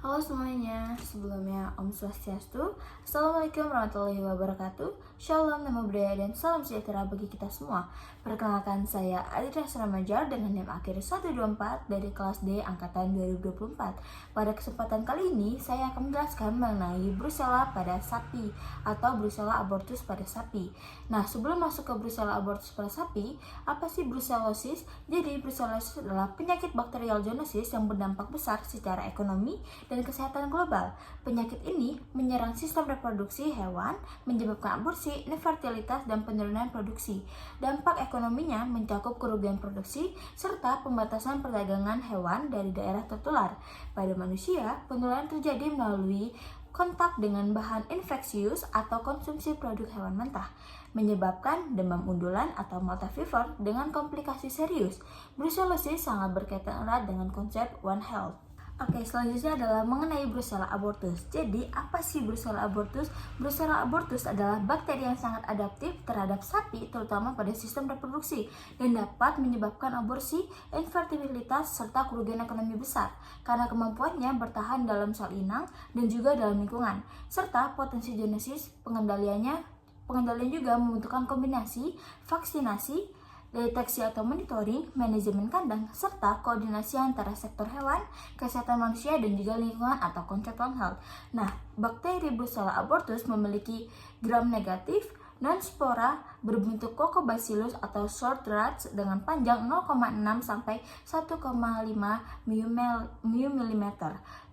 Halo semuanya, sebelumnya Om Swastiastu, Assalamualaikum warahmatullahi wabarakatuh, Shalom, nama budaya dan salam sejahtera bagi kita semua. Perkenalkan saya Aditya Ramajar dengan NIM akhir 124 dari kelas D Angkatan 2024. Pada kesempatan kali ini, saya akan menjelaskan mengenai Brucella pada sapi atau Brucella abortus pada sapi. Nah, sebelum masuk ke Brucella abortus pada sapi, apa sih brucellosis? Jadi, brucellosis adalah penyakit bakterial zoonosis yang berdampak besar secara ekonomi dan kesehatan global. Penyakit ini menyerang sistem reproduksi hewan, menyebabkan aborsi, infertilitas, dan penurunan produksi. Dampak ekonominya mencakup kerugian produksi serta pembatasan perdagangan hewan dari daerah tertular. Pada manusia, penularan terjadi melalui kontak dengan bahan infeksius atau konsumsi produk hewan mentah, menyebabkan demam undulan atau Malta fever dengan komplikasi serius. Brucellosis sangat berkaitan erat dengan konsep One Health. Oke, selanjutnya adalah mengenai Brucella abortus. Jadi, apa sih Brucella abortus? Brucella abortus adalah bakteri yang sangat adaptif terhadap sapi, terutama pada sistem reproduksi, dan dapat menyebabkan aborsi, infertilitas, serta kerugian ekonomi besar, karena kemampuannya bertahan dalam sel inang dan juga dalam lingkungan, serta potensi genesis. Pengendalian juga membutuhkan kombinasi vaksinasi, deteksi atau monitoring, manajemen kandang, serta koordinasi antara sektor hewan, kesehatan manusia, dan juga lingkungan atau konsep One Health. Nah, bakteri Brucella abortus memiliki gram negatif, non-spora, berbentuk Coccobacillus atau short rats dengan panjang 0,6 sampai 1,5 mm.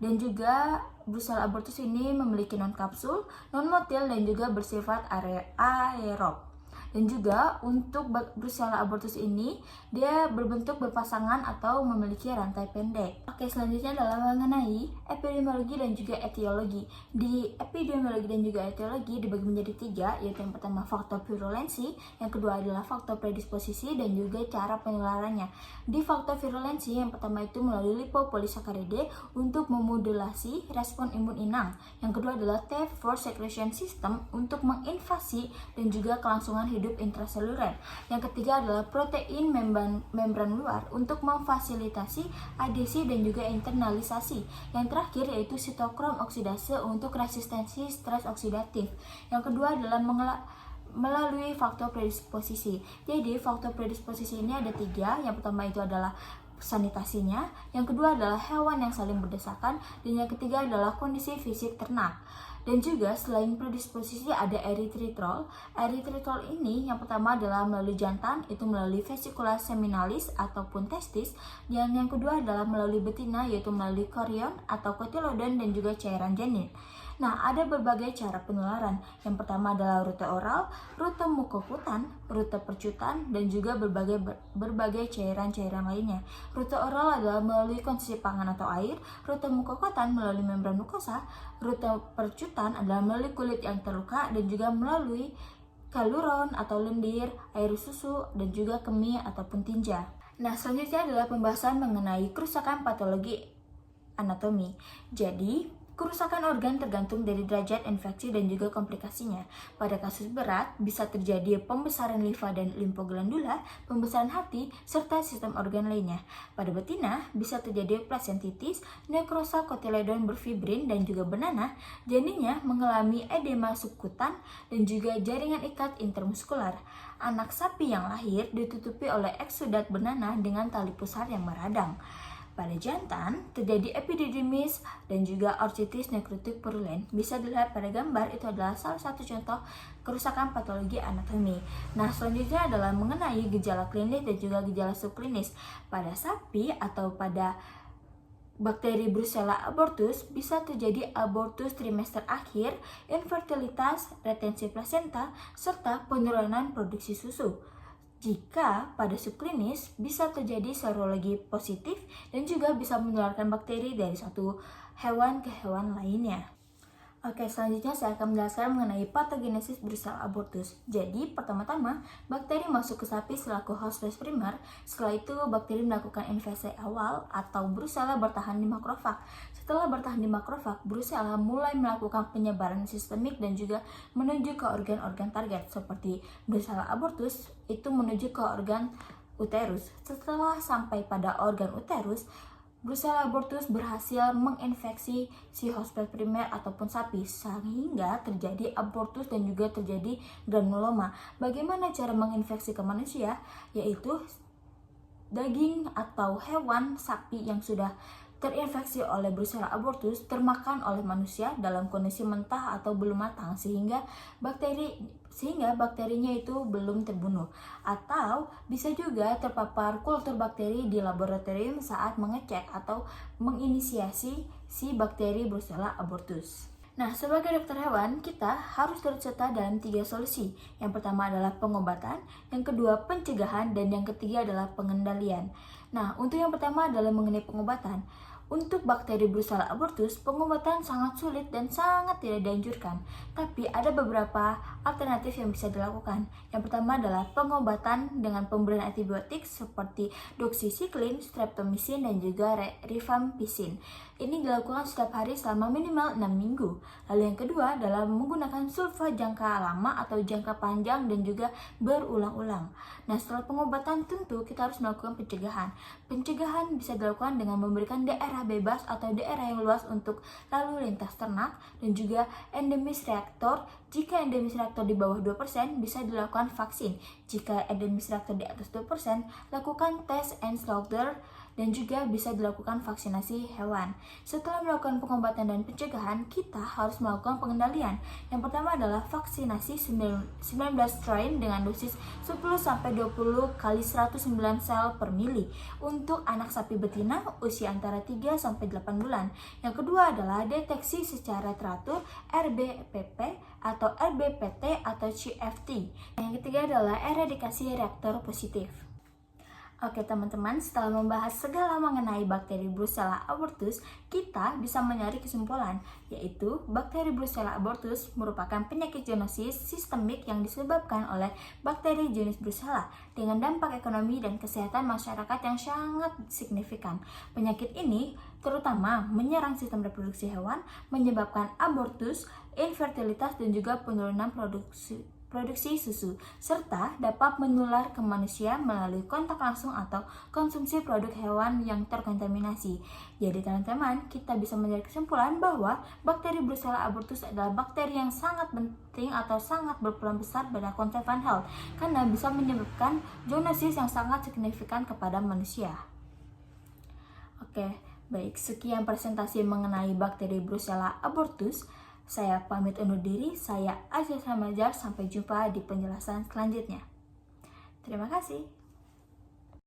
Dan juga Brucella abortus ini memiliki non-kapsul, non-motil, dan juga bersifat aerob. Dan juga untuk Brucella abortus ini dia berbentuk berpasangan atau memiliki rantai pendek. Oke, selanjutnya adalah mengenai epidemiologi dan juga etiologi. Di epidemiologi dan juga etiologi dibagi menjadi 3, yaitu yang pertama faktor virulensi, yang kedua adalah faktor predisposisi, dan juga cara penularannya. Di faktor virulensi yang pertama itu melalui lipopolisakaride untuk memodulasi respon imun inang. Yang kedua adalah T4 secretion system untuk menginvasi dan juga kelangsungan hidup intraseluler. Yang ketiga adalah protein membran luar untuk memfasilitasi adesi dan juga internalisasi. Yang terakhir yaitu sitokrom oksidase untuk resistensi stres oksidatif. Yang kedua adalah melalui faktor predisposisi. Jadi faktor predisposisi ini ada 3. Yang pertama itu adalah sanitasinya, yang kedua adalah hewan yang saling berdesakan, dan yang ketiga adalah kondisi fisik ternak. Dan juga selain predisposisi ada erythritol. Erythritol ini yang pertama adalah melalui jantan, itu melalui vesicula seminalis ataupun testis, dan yang kedua adalah melalui betina, yaitu melalui chorion atau kotilodon dan juga cairan janin. Nah, ada berbagai cara penularan. Yang pertama adalah rute oral, rute mukokutan, rute percutan, dan juga berbagai cairan-cairan lainnya. Rute oral adalah melalui konsumsi pangan atau air, rute mukokutan melalui membran mukosa, rute percutan adalah melalui kulit yang terluka, dan juga melalui kaluron atau lendir, air susu, dan juga kemih ataupun tinja. Nah, selanjutnya adalah pembahasan mengenai kerusakan patologi anatomi. Jadi, kerusakan organ tergantung dari derajat infeksi dan juga komplikasinya. Pada kasus berat, bisa terjadi pembesaran limfa dan limfoglandula, pembesaran hati, serta sistem organ lainnya. Pada betina, bisa terjadi plasentitis, nekrosa kotiledon berfibrin dan juga benana, janinnya mengalami edema subkutan, dan juga jaringan ikat intermuskular. Anak sapi yang lahir ditutupi oleh eksudat benana dengan tali pusar yang meradang. Pada jantan, terjadi epididymis dan juga orchitis nekrotik purulent. Bisa dilihat pada gambar, itu adalah salah satu contoh kerusakan patologi anatomi. Nah, selanjutnya adalah mengenai gejala klinis dan juga gejala subklinis. Pada sapi atau pada bakteri Brucella abortus bisa terjadi abortus trimester akhir, infertilitas, retensi plasenta, serta penurunan produksi susu. Jika pada subklinis bisa terjadi serologi positif dan juga bisa menularkan bakteri dari satu hewan ke hewan lainnya. Oke, selanjutnya saya akan menjelaskan mengenai patogenesis Brucella abortus. Jadi, pertama-tama, bakteri masuk ke sapi selaku host primer. Setelah itu, bakteri melakukan invasi awal atau Brucella bertahan di makrofag. Setelah bertahan di makrofag, Brucella mulai melakukan penyebaran sistemik dan juga menuju ke organ-organ target seperti Brucella abortus itu menuju ke organ uterus. Setelah sampai pada organ uterus, Brucella abortus berhasil menginfeksi si hosped primer ataupun sapi sehingga terjadi abortus dan juga terjadi granuloma. Bagaimana cara menginfeksi ke manusia? Yaitu daging atau hewan sapi yang sudah terinfeksi oleh Brucella abortus termakan oleh manusia dalam kondisi mentah atau belum matang sehingga bakterinya itu belum terbunuh, atau bisa juga terpapar kultur bakteri di laboratorium saat mengecek atau menginisiasi si bakteri Brucella abortus. Nah, sebagai dokter hewan, kita harus turut serta dalam 3 solusi. Yang pertama adalah pengobatan, yang kedua pencegahan, dan yang ketiga adalah pengendalian. Nah, untuk yang pertama adalah mengenai pengobatan. Untuk bakteri Brucella abortus, pengobatan sangat sulit dan sangat tidak dianjurkan. Tapi ada beberapa alternatif yang bisa dilakukan. Yang pertama adalah pengobatan dengan pemberian antibiotik seperti doxycycline, streptomycin, dan juga rifampicin. Ini dilakukan setiap hari selama minimal 6 minggu. Lalu yang kedua adalah menggunakan sulfa jangka lama atau jangka panjang dan juga berulang-ulang. Nah, setelah pengobatan tentu kita harus melakukan pencegahan. Pencegahan bisa dilakukan dengan memberikan daerah bebas atau daerah yang luas untuk lalu lintas ternak dan juga endemis reaktor. Jika endemis reaktor di bawah 2% bisa dilakukan vaksin. Jika endemis reaktor di atas 2%, lakukan tes and slaughter dan juga bisa dilakukan vaksinasi hewan. Setelah melakukan pengobatan dan pencegahan, kita harus melakukan pengendalian. Yang pertama adalah vaksinasi 19 strain dengan dosis 10-20 kali 109 sel per mili untuk anak sapi betina usia antara 3-8 bulan. Yang kedua adalah deteksi secara teratur RBPP atau RBPT atau CFT. Yang ketiga adalah eradikasi reaktor positif. Oke teman-teman, setelah membahas segala mengenai bakteri Brucella abortus, kita bisa mencari kesimpulan, yaitu bakteri Brucella abortus merupakan penyakit zoonosis sistemik yang disebabkan oleh bakteri jenis Brucella dengan dampak ekonomi dan kesehatan masyarakat yang sangat signifikan. Penyakit ini terutama menyerang sistem reproduksi hewan, menyebabkan abortus, infertilitas, dan juga penurunan produksi susu, serta dapat menular ke manusia melalui kontak langsung atau konsumsi produk hewan yang terkontaminasi. Jadi teman-teman, kita bisa menarik kesimpulan bahwa bakteri Brucella abortus adalah bakteri yang sangat penting atau sangat berperan besar pada konsep One Health karena bisa menyebabkan zoonosis yang sangat signifikan kepada manusia. Oke, baik, sekian presentasi mengenai bakteri Brucella abortus. Saya pamit undur diri, saya Aziza Majar, sampai jumpa di penjelasan selanjutnya. Terima kasih.